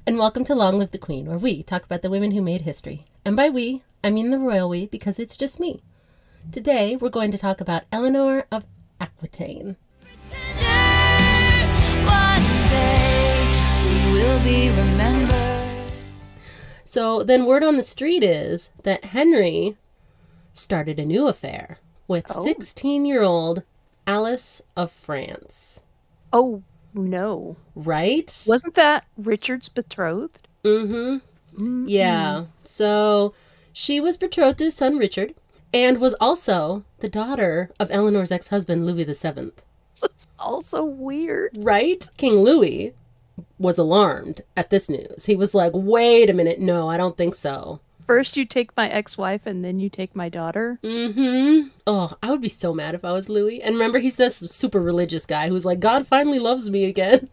And welcome to Long Live the Queen, where we talk about the women who made history. And by we, I mean the royal we, because it's just me. Today, we're going to talk about Eleanor of Aquitaine. So then word on the street is that Henry started a new affair with 16-year-old Alice of France. Oh, no. Right? Wasn't that Richard's betrothed? Mm-hmm. Yeah. So she was betrothed to his son Richard and was also the daughter of Eleanor's ex-husband Louis VII. It's also weird. Right? King Louis was alarmed at this news. He was like, wait a minute, no, I don't think so. First you take my ex-wife and then you take my daughter? Mm-hmm. Oh, I would be so mad if I was Louis. And remember, he's this super religious guy who's like, God finally loves me again.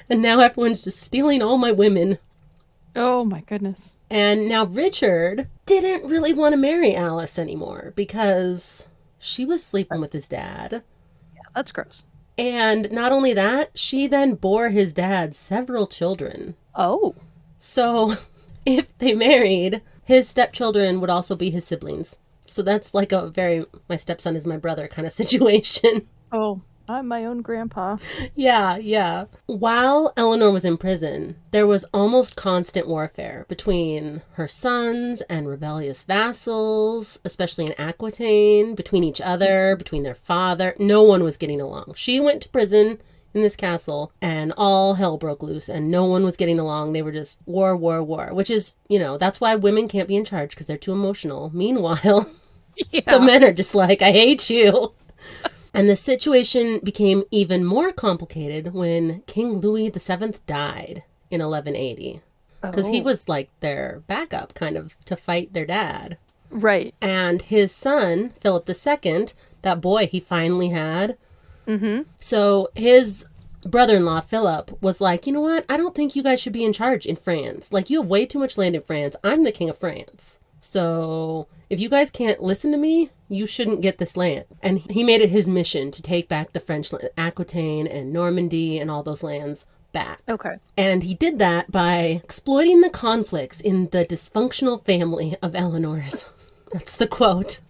And now everyone's just stealing all my women. Oh my goodness. And now Richard didn't really want to marry Alice anymore because she was sleeping with his dad. Yeah, that's gross. And not only that, she then bore his dad several children. Oh. So if they married, his stepchildren would also be his siblings. So that's like a very, my stepson is my brother kind of situation. Oh, I'm my own grandpa. Yeah. While Eleanor was in prison, there was almost constant warfare between her sons and rebellious vassals, especially in Aquitaine, between each other, between their father. No one was getting along. She went to prison in this castle and all hell broke loose and no one was getting along. They were just war, which is, that's why women can't be in charge because they're too emotional. Meanwhile, the men are just like, I hate you. And the situation became even more complicated when King Louis VII died in 1180. Because he was like their backup kind of to fight their dad. Right. And his son, Philip II, that boy he finally had. Mm-hmm. So his brother-in-law, Philip, was like, you know what? I don't think you guys should be in charge in France. Like, you have way too much land in France. I'm the king of France. So if you guys can't listen to me, you shouldn't get this land. And he made it his mission to take back the French land, Aquitaine and Normandy and all those lands back. Okay. And he did that by exploiting the conflicts in the dysfunctional family of Eleanor's. That's the quote.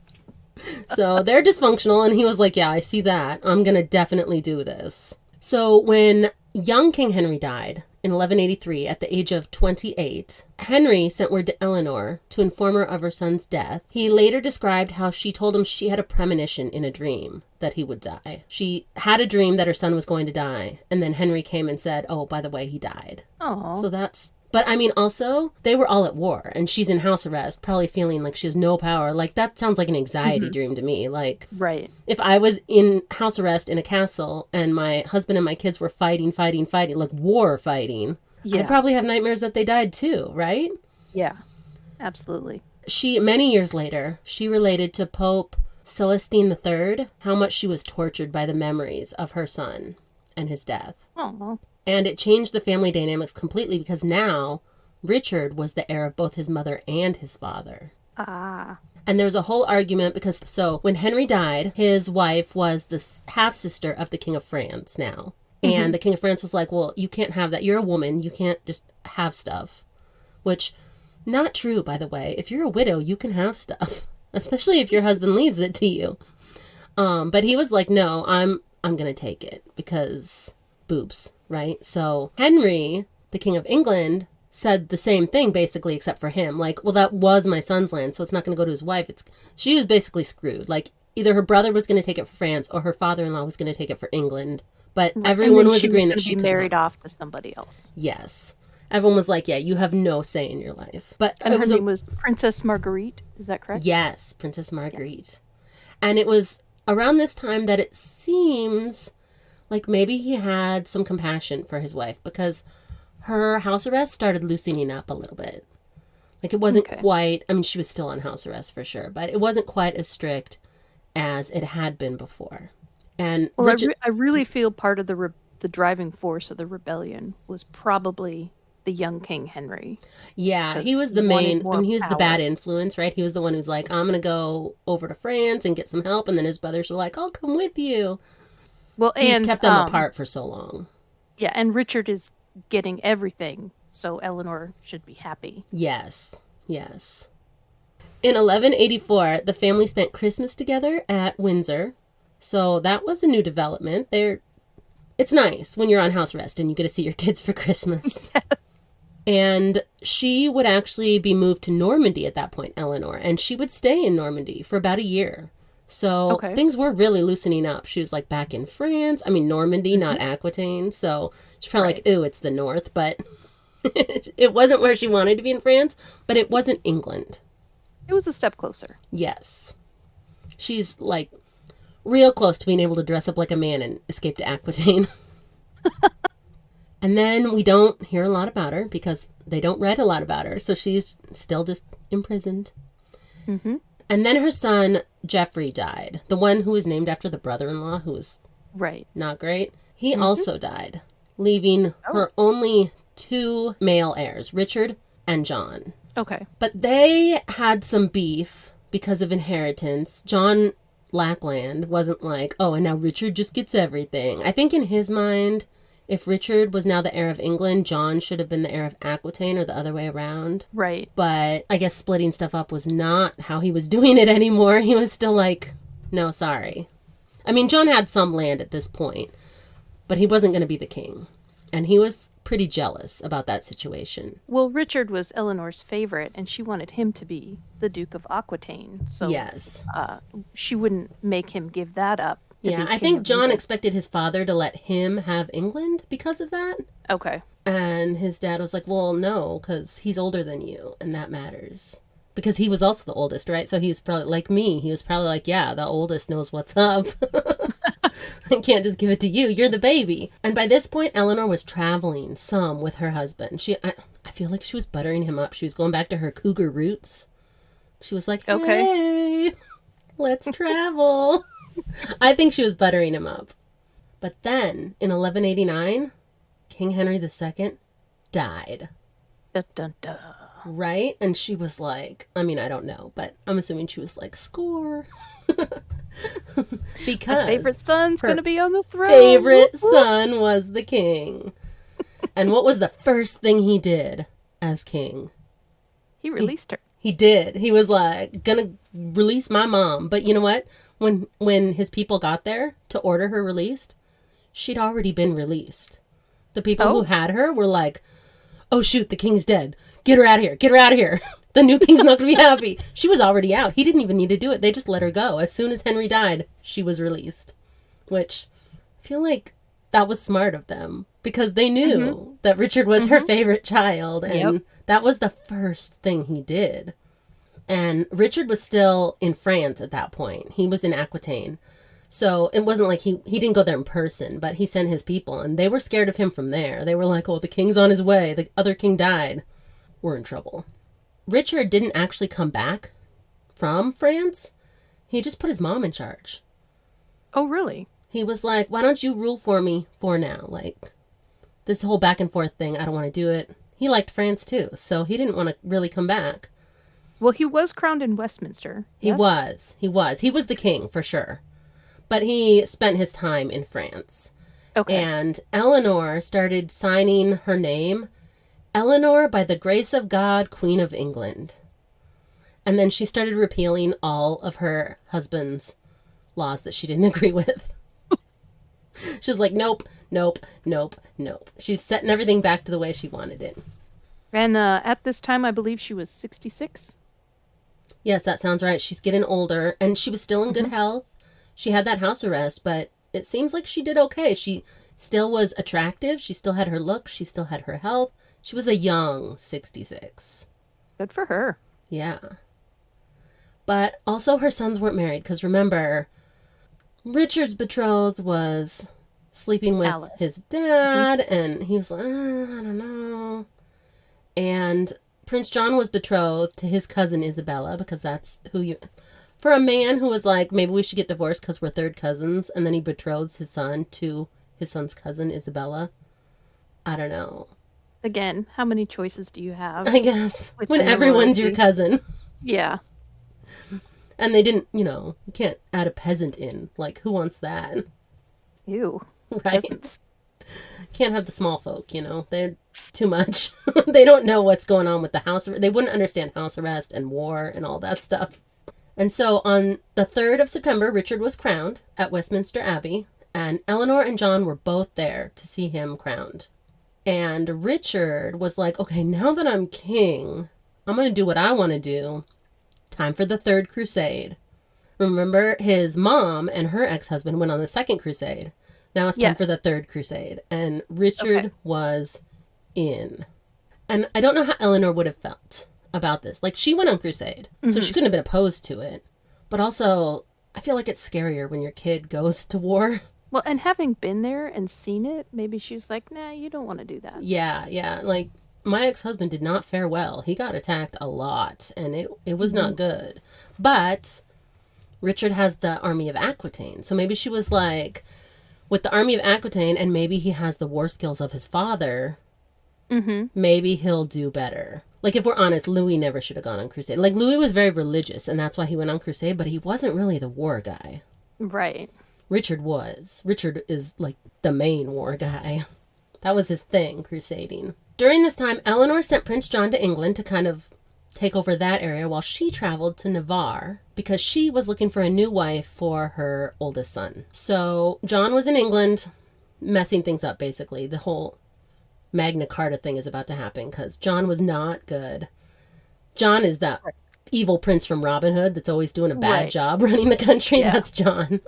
So they're dysfunctional, and he was like, yeah, I see that. I'm going to definitely do this. So when young King Henry died in 1183 at the age of 28, Henry sent word to Eleanor to inform her of her son's death. He later described how she told him she had a premonition in a dream that he would die. She had a dream that her son was going to die, and then Henry came and said, oh, by the way, he died. Oh. So that's... But I mean, also, they were all at war, and she's in house arrest, probably feeling like she has no power. Like, that sounds like an anxiety dream to me. Like, right. If I was in house arrest in a castle, and my husband and my kids were fighting, like war fighting, I'd probably have nightmares that they died too, right? Yeah, absolutely. Many years later, she related to Pope Celestine III how much she was tortured by the memories of her son and his death. Oh. And it changed the family dynamics completely because now Richard was the heir of both his mother and his father. Ah. And there's a whole argument because, so when Henry died, his wife was the half-sister of the King of France now. And the King of France was like, well, you can't have that. You're a woman. You can't just have stuff. Which, not true, by the way. If you're a widow, you can have stuff. Especially if your husband leaves it to you. But he was like, no, I'm going to take it because boobs. Right? So Henry, the King of England, said the same thing basically except for him. Like, well, that was my son's land, so it's not going to go to his wife. She was basically screwed. Like, either her brother was going to take it for France or her father-in-law was going to take it for England. But everyone was agreeing that she could be married off to somebody else. Yes. Everyone was like, yeah, you have no say in your life. But and her name was Princess Marguerite. Is that correct? Yes, Princess Marguerite. Yeah. And it was around this time that it seems... like maybe he had some compassion for his wife because her house arrest started loosening up a little bit. Like it wasn't quite, I mean, she was still on house arrest for sure, but it wasn't quite as strict as it had been before. And well, I really feel part of the driving force of the rebellion was probably the young King Henry. Yeah, he was the main, I mean, he was the bad influence, right? He was the one who's like, I'm going to go over to France and get some help. And then his brothers were like, I'll come with you. Well, he's kept them apart for so long. Yeah, and Richard is getting everything so Eleanor should be happy. Yes, yes. In 1184, the family spent Christmas together at Windsor. So that was a new development. It's nice when you're on house arrest and you get to see your kids for Christmas. And she would actually be moved to Normandy at that point, Eleanor, and she would stay in Normandy for about a year. So things were really loosening up. She was like back in France. I mean, Normandy, not Aquitaine. So she's probably like, ooh, it's the north. But it wasn't where she wanted to be in France, but it wasn't England. It was a step closer. Yes. She's like real close to being able to dress up like a man and escape to Aquitaine. And then we don't hear a lot about her because they don't write a lot about her. So she's still just imprisoned. Mm-hmm. And then her son, Geoffrey, died. The one who was named after the brother-in-law, who was not great. He also died, leaving her only 2 male heirs, Richard and John. Okay. But they had some beef because of inheritance. John Lackland wasn't like, oh, and now Richard just gets everything. I think in his mind, if Richard was now the heir of England, John should have been the heir of Aquitaine or the other way around. Right. But I guess splitting stuff up was not how he was doing it anymore. He was still like, no, sorry. I mean, John had some land at this point, but he wasn't going to be the king. And he was pretty jealous about that situation. Well, Richard was Eleanor's favorite, and she wanted him to be the Duke of Aquitaine. So yes. She wouldn't make him give that up. Yeah, I think John expected his father to let him have England because of that. Okay. And his dad was like, well, no, because he's older than you, and that matters. Because he was also the oldest, right? So he was probably like me. He was probably like, yeah, the oldest knows what's up. I can't just give it to you. You're the baby. And by this point, Eleanor was traveling some with her husband. I feel like she was buttering him up. She was going back to her cougar roots. She was like, hey, let's travel. I think she was buttering him up. But then, in 1189, King Henry II died. Dun, dun, dun. Right? And she was like, I mean, I don't know, but I'm assuming she was like, score. Because her favorite son's going to be on the throne. Favorite son was the king. And what was the first thing he did as king? He released her. He did. He was like, gonna release my mom. But you know what? When his people got there to order her released, she'd already been released. The people who had her were like, oh shoot, the king's dead. Get her out of here. Get her out of here. The new king's not going to be happy. She was already out. He didn't even need to do it. They just let her go. As soon as Henry died, she was released. Which, I feel like that was smart of them. Because they knew that Richard was her favorite child. And that was the first thing he did. And Richard was still in France at that point. He was in Aquitaine. So it wasn't like he didn't go there in person. But he sent his people. And they were scared of him from there. They were like, oh, the king's on his way. The other king died. We're in trouble. Richard didn't actually come back from France. He just put his mom in charge. Oh, really? He was like, why don't you rule for me for now? Like, this whole back and forth thing, I don't want to do it. He liked France too, so he didn't want to really come back. Well, he was crowned in Westminster. He was. He was the king, for sure. But he spent his time in France. Okay. And Eleanor started signing her name, Eleanor, by the grace of God, Queen of England. And then she started repealing all of her husband's laws that she didn't agree with. She's like, nope, nope, nope, nope. She's setting everything back to the way she wanted it. And at this time, I believe she was 66? Yes, that sounds right. She's getting older, and she was still in good health. She had that house arrest, but it seems like she did okay. She still was attractive. She still had her look. She still had her health. She was a young 66. Good for her. Yeah. But also her sons weren't married, because remember, Richard's betrothed was sleeping with Alice. His dad, and he was like, I don't know. And Prince John was betrothed to his cousin Isabella, because that's who you... For a man who was like, maybe we should get divorced because we're third cousins, and then he betroths his son to his son's cousin Isabella. I don't know. Again, how many choices do you have? I guess. When everyone's your cousin. Yeah. And they didn't, you can't add a peasant in. Like, who wants that? Ew. Right? Peasants. Can't have the small folk, they're too much. They don't know what's going on with the house. They wouldn't understand house arrest and war and all that stuff. And so on the 3rd of September, Richard was crowned at Westminster Abbey, and Eleanor and John were both there to see him crowned. And Richard was like, okay, now that I'm king, I'm going to do what I want to do. Time for the Third Crusade. Remember, his mom and her ex-husband went on the Second Crusade. Now it's time for the Third Crusade. And Richard was in. And I don't know how Eleanor would have felt about this. Like, she went on crusade, so she couldn't have been opposed to it. But also, I feel like it's scarier when your kid goes to war. Well, and having been there and seen it, maybe she's like, nah, you don't want to do that. Yeah. Like, my ex-husband did not fare well. He got attacked a lot, and it was not good. But Richard has the army of Aquitaine. So maybe she was like, with the army of Aquitaine, and maybe he has the war skills of his father, maybe he'll do better. Like, if we're honest, Louis never should have gone on crusade. Like, Louis was very religious, and that's why he went on crusade, but he wasn't really the war guy. Right. Richard was. Richard is, like, the main war guy. That was his thing, crusading. During this time, Eleanor sent Prince John to England to kind of take over that area while she traveled to Navarre because she was looking for a new wife for her oldest son. So John was in England messing things up, basically. The whole Magna Carta thing is about to happen because John was not good. John is that evil prince from Robin Hood that's always doing a bad job running the country. Yeah. That's John.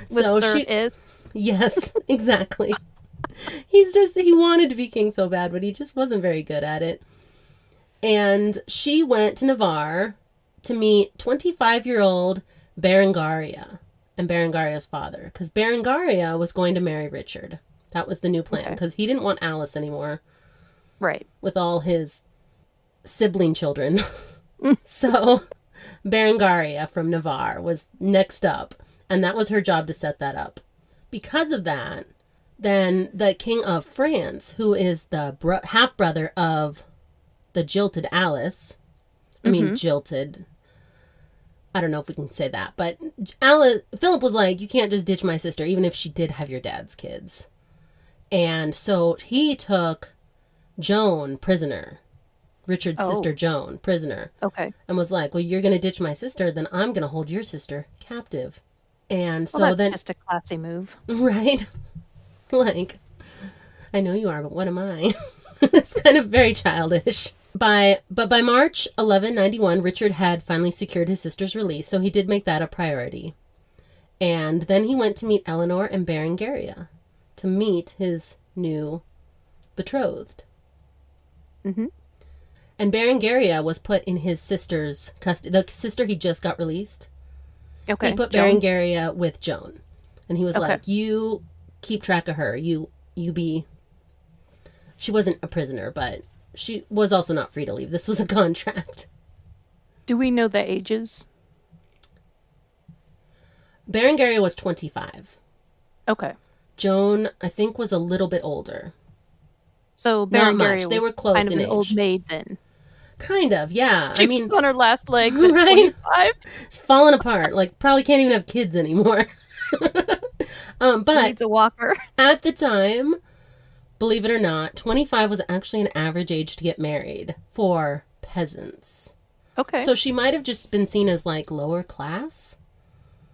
So Sir is. Yes, exactly. He wanted to be king so bad, but he just wasn't very good at it. And she went to Navarre to meet 25-year-old Berengaria and Berengaria's father, because Berengaria was going to marry Richard. That was the new plan, because he didn't want Alice anymore. Right. With all his sibling children. So Berengaria from Navarre was next up, and that was her job to set that up. Because of that, then the King of France, who is the half-brother of the jilted Alice, jilted, I don't know if we can say that, but Philip was like, you can't just ditch my sister, even if she did have your dad's kids. And so he took Joan prisoner, Richard's sister Joan prisoner. Okay. And was like, well, you're going to ditch my sister, then I'm going to hold your sister captive. And so that's then... just a classy move. Right? Like, I know you are, but what am I? It's kind of very childish. But by March 1191, Richard had finally secured his sister's release, so he did make that a priority. And then he went to meet Eleanor and Berengaria to meet his new betrothed. Mm-hmm. And Berengaria was put in his sister's custody. The sister he just got released. Okay. He put Berengaria with Joan. And he was like, you keep track of her. You be... She wasn't a prisoner, but she was also not free to leave. This was a contract. Do we know the ages? Berengaria was 25. Okay. Joan, I think, was a little bit older. So Berengaria, not much. They were close kind of in an age. Old maid then. Kind of, yeah. She was on her last legs at 25. She's falling apart. Like, probably can't even have kids anymore. But she needs a walker. At the time, believe it or not, 25 was actually an average age to get married for peasants. Okay. So she might have just been seen as, like, lower class.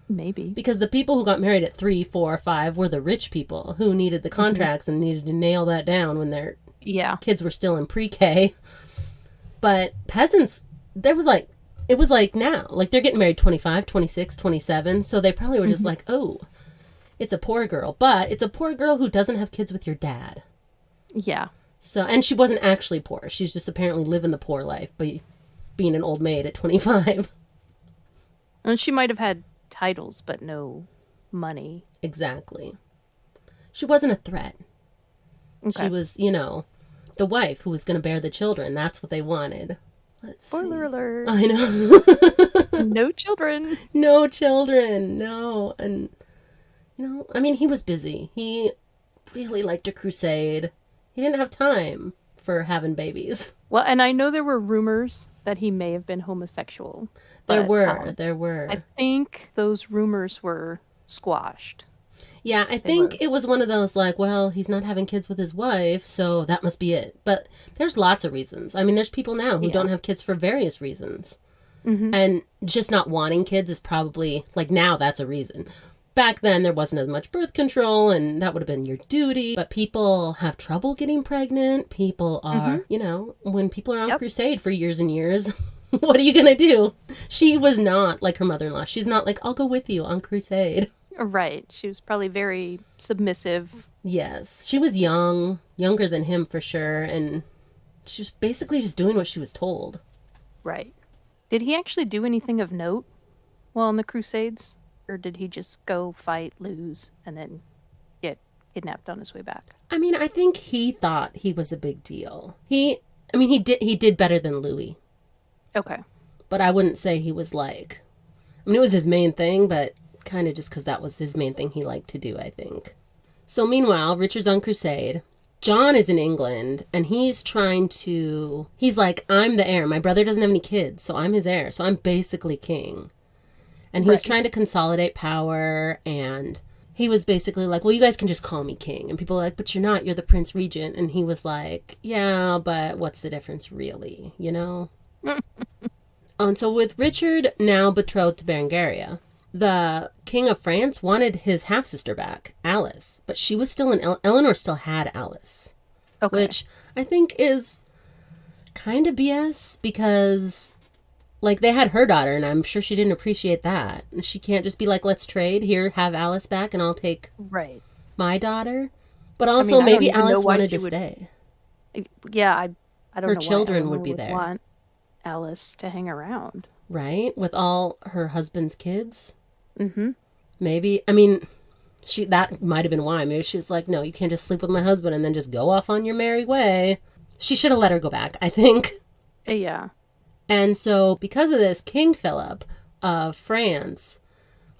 Maybe. Because the people who got married at 3, 4, 5 were the rich people who needed the contracts and needed to nail that down when their kids were still in pre-K. But peasants, it was like now. Like, they're getting married 25, 26, 27. So they probably were just like, oh, it's a poor girl. But it's a poor girl who doesn't have kids with your dad. Yeah. So, and she wasn't actually poor. She's just apparently living the poor life by being an old maid at 25. And she might have had titles, but no money. Exactly. She wasn't a threat. Okay. She was, the wife who was going to bear the children. That's what they wanted. Spoiler alert. I know. No children. No children. No. And, he was busy. He really liked to crusade. He didn't have time for having babies. Well, and I know there were rumors that he may have been homosexual. There were. I think those rumors were squashed. Yeah, I They were. think it was one of those like, well, he's not having kids with his wife, so that must be it. But there's lots of reasons. I mean, there's people now who Yeah. don't have kids for various reasons. Mm-hmm. And just not wanting kids is probably, like, now that's a reason. Back then, there wasn't as much birth control, and that would have been your duty. But people have trouble getting pregnant. People Mm-hmm. are, when people are on Yep. crusade for years and years, what are you going to do? She was not like her mother in law. She's not like, I'll go with you on crusade. Right. She was probably very submissive. Yes, she was young, younger than him for sure, and she was basically just doing what she was told. Right. Did he actually do anything of note while in the Crusades? Or did he just go fight, lose, and then get kidnapped on his way back? I mean, I think he thought he was a big deal. He did better than Louis, Okay. but I wouldn't say he was like. I mean, it was his main thing, but kind of just because that was his main thing he liked to do, I think. So meanwhile, Richard's on crusade. John is in England, and he's like, I'm the heir. My brother doesn't have any kids, so I'm his heir. So I'm basically king. And he was Right. trying to consolidate power, and he was basically like, well, you guys can just call me king. And people are like, but you're not. You're the prince regent. And he was like, yeah, but what's the difference really, And so with Richard now betrothed to Berengaria, the King of France wanted his half-sister back, Alice, but she was still Eleanor still had Alice, Okay. which I think is kind of BS because, like, they had her daughter, and I'm sure she didn't appreciate that. And she can't just be like, let's trade, here, have Alice back, and I'll take Right. my daughter. But I also, mean, I don't maybe even know Alice why wanted she to would. stay. Yeah, I don't Her know why children Eleanor would be there. want Alice to hang around. Right? With all her husband's kids. Mm-hmm. Maybe, I mean, that might have been why. Maybe she was like, no, you can't just sleep with my husband and then just go off on your merry way. She should have let her go back, I think. Yeah. And so, because of this, King Philip of France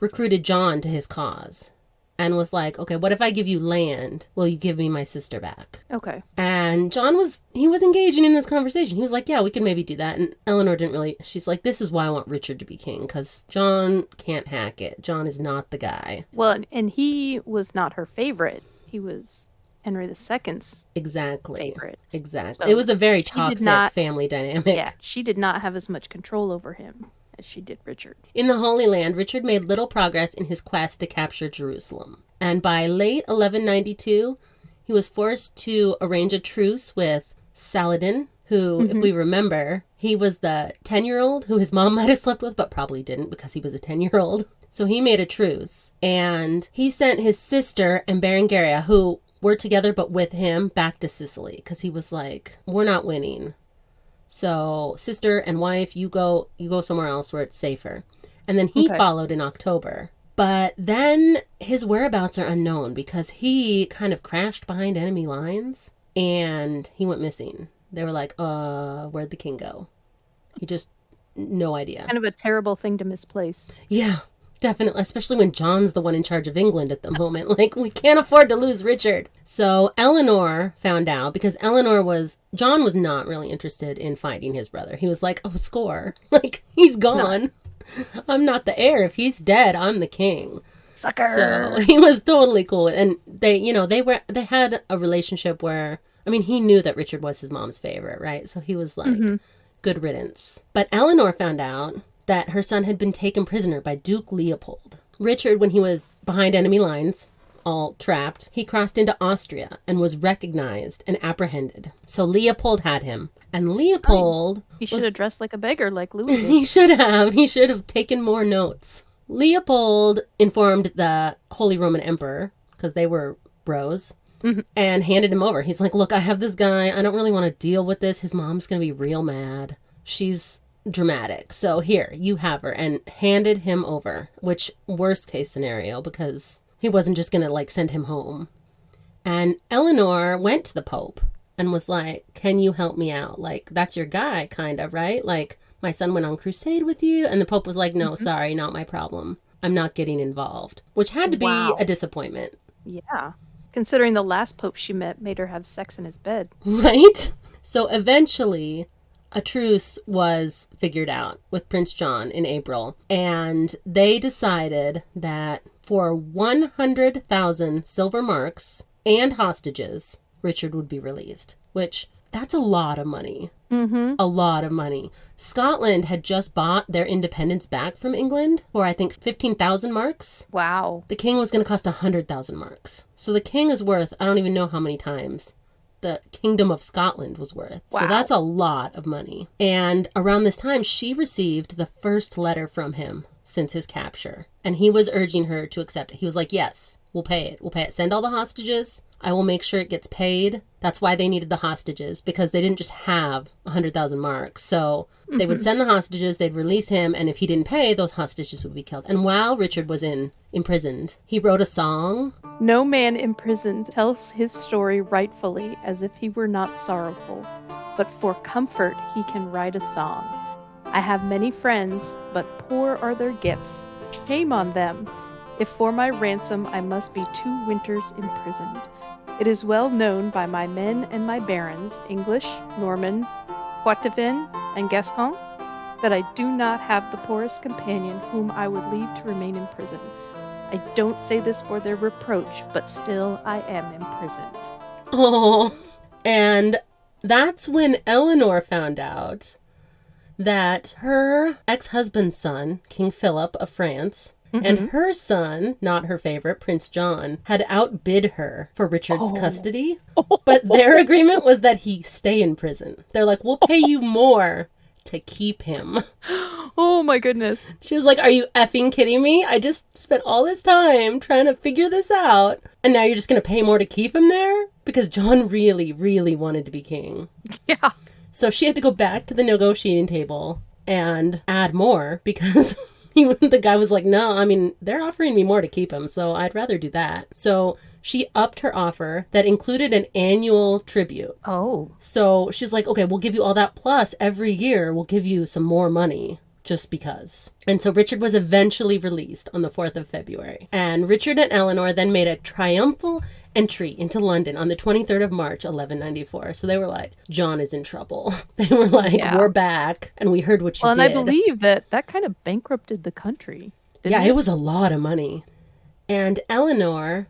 recruited John to his cause and was like, okay, what if I give you land? Will you give me my sister back? Okay. And John was engaging in this conversation. He was like, yeah, we can maybe do that. And Eleanor didn't really, she's like, this is why I want Richard to be king, because John can't hack it. John is not the guy. Well, and he was not her favorite. He was Henry II's Exactly. favorite. Exactly. So it was a very she did toxic not- family dynamic. Yeah, she did not have as much control over him as she did Richard. In the Holy Land, Richard made little progress in his quest to capture Jerusalem. And by late 1192, he was forced to arrange a truce with Saladin, who, if we remember, he was the 10-year-old who his mom might have slept with, but probably didn't because he was a 10-year-old. So he made a truce. And he sent his sister and Berengaria, who were together but with him, back to Sicily because he was like, we're not winning. So sister and wife, you go somewhere else where it's safer. And then he Okay. followed in October. But then his whereabouts are unknown because he kind of crashed behind enemy lines and he went missing. They were like, where'd the king go? He just, no idea. Kind of a terrible thing to misplace. Yeah, definitely. Especially when John's the one in charge of England at the moment. Like, we can't afford to lose Richard. So Eleanor found out because John was not really interested in finding his brother. He was like, oh, score. Like, he's gone. I'm not the heir. If he's dead, I'm the king. Sucker. So he was totally cool. And they had a relationship where, I mean, he knew that Richard was his mom's favorite, right? So he was like, good riddance. But Eleanor found out that her son had been taken prisoner by Duke Leopold. Richard, when he was behind enemy lines, all trapped, he crossed into Austria and was recognized and apprehended. So Leopold had him. And Leopold He should have dressed like a beggar like Louis did. he should have taken more notes. Leopold informed the Holy Roman Emperor, because they were bros, and handed him over. He's like, look, I have this guy. I don't really want to deal with this. His mom's going to be real mad. She's dramatic. So here, you have her. And handed him over, which worst case scenario, because he wasn't just going to like send him home. And Eleanor went to the Pope and was like, can you help me out? Like, that's your guy, kind of, right? Like, my son went on crusade with you. And the Pope was like, no, sorry, not my problem. I'm not getting involved. Which had to be Wow. a disappointment. Yeah. Considering the last pope she met made her have sex in his bed. Right? So eventually, a truce was figured out with Prince John in April. And they decided that for 100,000 silver marks and hostages, Richard would be released, which that's a lot of money. Mm-hmm. A lot of money. Scotland had just bought their independence back from England for, I think, 15,000 marks. Wow. The king was going to cost 100,000 marks. So the king is worth, I don't even know how many times the Kingdom of Scotland was worth. Wow. So that's a lot of money. And around this time, she received the first letter from him since his capture. And he was urging her to accept it. He was like, yes, we'll pay it. We'll pay it. Send all the hostages. I will make sure it gets paid. That's why they needed the hostages, because they didn't just have 100,000 marks. So they would send the hostages, they'd release him, and if he didn't pay, those hostages would be killed. And while Richard was imprisoned, he wrote a song. No man imprisoned tells his story rightfully as if he were not sorrowful, but for comfort he can write a song. I have many friends, but poor are their gifts. Shame on them, if for my ransom I must be 2 winters imprisoned. It is well known by my men and my barons, English, Norman, Poitevin, and Gascon, that I do not have the poorest companion whom I would leave to remain in prison. I don't say this for their reproach, but still I am imprisoned. Oh, and that's when Eleanor found out that her ex-husband's son, King Philip of France, and her son, not her favorite, Prince John, had outbid her for Richard's custody. But their agreement was that he stay in prison. They're like, we'll pay you more to keep him. Oh my goodness. She was like, are you effing kidding me? I just spent all this time trying to figure this out. And now you're just going to pay more to keep him there? Because John really, really wanted to be king. Yeah. So she had to go back to the negotiating table and add more because the guy was like, no, I mean, they're offering me more to keep him, so I'd rather do that. So she upped her offer that included an annual tribute. Oh. So she's like, okay, we'll give you all that, plus every year we'll give you some more money just because. And so Richard was eventually released on the 4th of February. And Richard and Eleanor then made a triumphal entry into London on the 23rd of March, 1194. So they were like, John is in trouble. They were like, we're back, and we heard what you did. Well, and I believe that kind of bankrupted the country. Yeah, it was a lot of money. And Eleanor,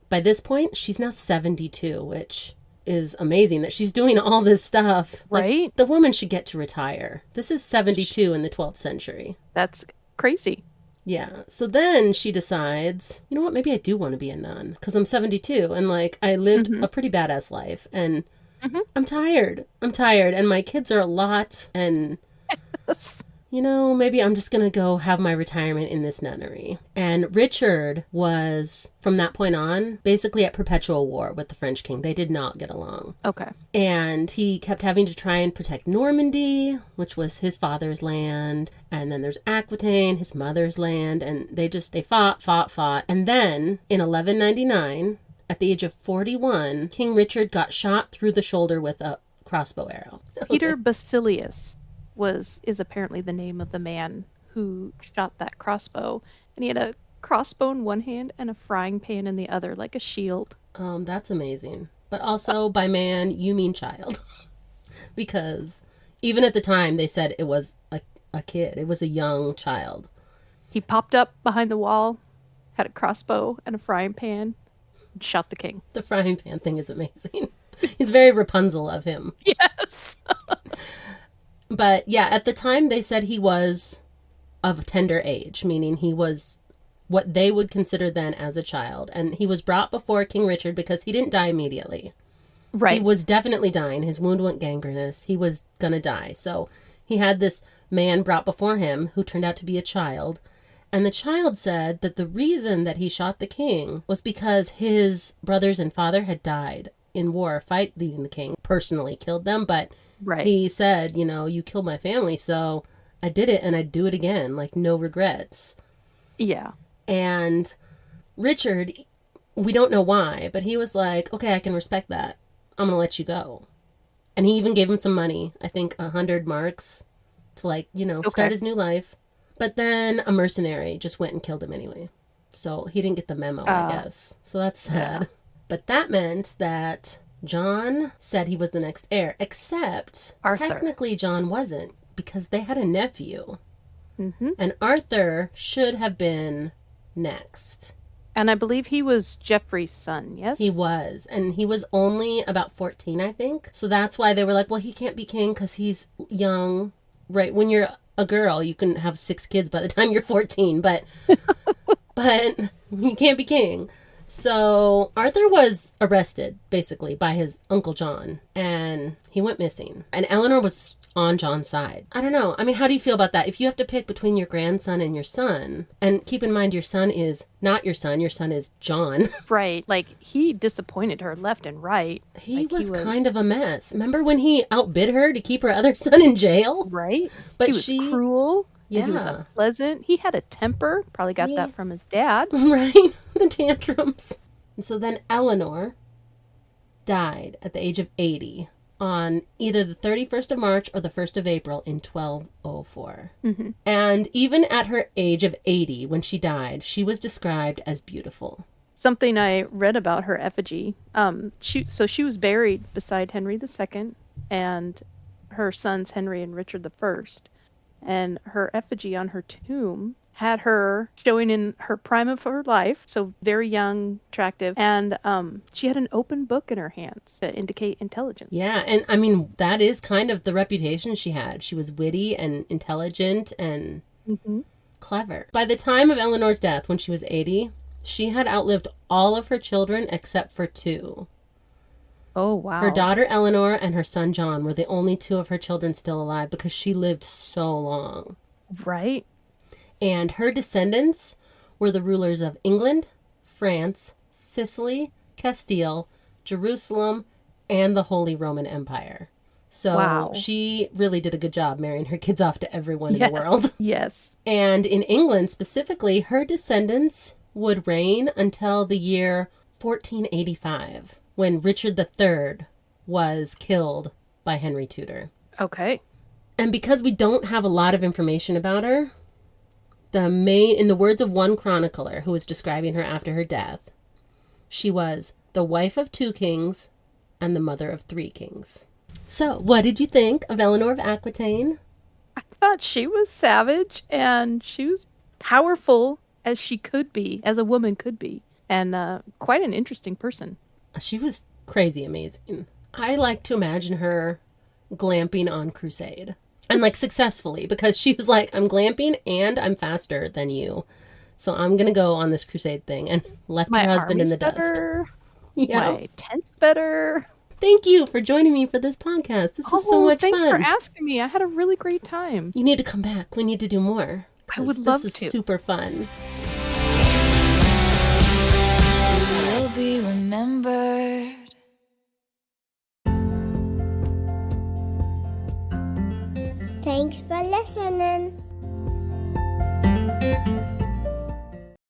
by this point, she's now 72, which is amazing that she's doing all this stuff. Right? Like, the woman should get to retire. This is 72 in the 12th century. That's crazy. Yeah. So then she decides, you know what, maybe I do want to be a nun because I'm 72 and like I lived a pretty badass life and I'm tired. And my kids are a lot and you know, maybe I'm just going to go have my retirement in this nunnery. And Richard was, from that point on, basically at perpetual war with the French king. They did not get along. Okay. And he kept having to try and protect Normandy, which was his father's land. And then there's Aquitaine, his mother's land. And they fought. And then in 1199, at the age of 41, King Richard got shot through the shoulder with a crossbow arrow. Peter Basilius is apparently the name of the man who shot that crossbow, and he had a crossbow in one hand and a frying pan in the other, like a shield. That's amazing. But also, by man, you mean child. Because even at the time, they said it was a kid. It was a young child. He popped up behind the wall, had a crossbow and a frying pan, and shot the king. The frying pan thing is amazing. He's very Rapunzel of him. Yes. But yeah, at the time they said he was of tender age, meaning he was what they would consider then as a child. And he was brought before King Richard because he didn't die immediately. Right. He was definitely dying. His wound went gangrenous. He was going to die. So he had this man brought before him who turned out to be a child. And the child said that the reason that he shot the king was because his brothers and father had died in war fighting the king. Personally killed them, but he said, you know, you killed my family, so I did it and I'd do it again, like no regrets. Yeah. And Richard, we don't know why, but he was like, okay, I can respect that. I'm going to let you go. And he even gave him some money, I think 100 marks to like, you know, start his new life. But then a mercenary just went and killed him anyway. So he didn't get the memo, I guess. So that's sad. Yeah. But that meant that John said he was the next heir, except Arthur. Technically John wasn't, because they had a nephew. And Arthur should have been next. And I believe he was Geoffrey's son, yes? He was. And he was only about 14, I think. So that's why they were like, well, he can't be king because he's young. Right. When you're a girl, you can have 6 kids by the time you're 14. But you can't be king. So Arthur was arrested, basically, by his Uncle John, and he went missing. And Eleanor was on John's side. I don't know. I mean, how do you feel about that? If you have to pick between your grandson and your son, and keep in mind your son is not your son is John. Right. Like, he disappointed her left and right. He Like, was kind of a mess. Remember when he outbid her to keep her other son in jail? Right. But he was cruel. Yeah. He was unpleasant. He had a temper. Probably got that from his dad. Right. The tantrums. And so then Eleanor died at the age of 80 on either the 31st of March or the 1st of April in 1204. Mm-hmm. And even at her age of 80, when she died, she was described as beautiful. Something I read about her effigy. She was buried beside Henry II and her sons Henry and Richard I. And her effigy on her tomb had her showing in her prime of her life, so very young, attractive, and she had an open book in her hands to indicate intelligence. Yeah, and I mean, that is kind of the reputation she had. She was witty and intelligent and clever. By the time of Eleanor's death, when she was 80, she had outlived all of her children except for 2. Oh, wow. Her daughter Eleanor and her son John were the only 2 of her children still alive because she lived so long. Right. And her descendants were the rulers of England, France, Sicily, Castile, Jerusalem, and the Holy Roman Empire. So she really did a good job marrying her kids off to everyone in the world. Yes. And in England specifically, her descendants would reign until the year 1485. When Richard III was killed by Henry Tudor. Okay. And because we don't have a lot of information about her, in the words of one chronicler who was describing her after her death, she was the wife of 2 kings and the mother of 3 kings. So, what did you think of Eleanor of Aquitaine? I thought she was savage and she was powerful as she could be, as a woman could be, and quite an interesting person. She was crazy amazing. I like to imagine her glamping on crusade. And like successfully, because she was like, I'm glamping and I'm faster than you. So I'm going to go on this crusade thing, and left her husband in the dust. Yeah. My tent's better. Thank you for joining me for this podcast. This was so much fun. Thanks for asking me. I had a really great time. You need to come back. We need to do more. I would love to. This is super fun. You'll be remembered. Thanks for listening.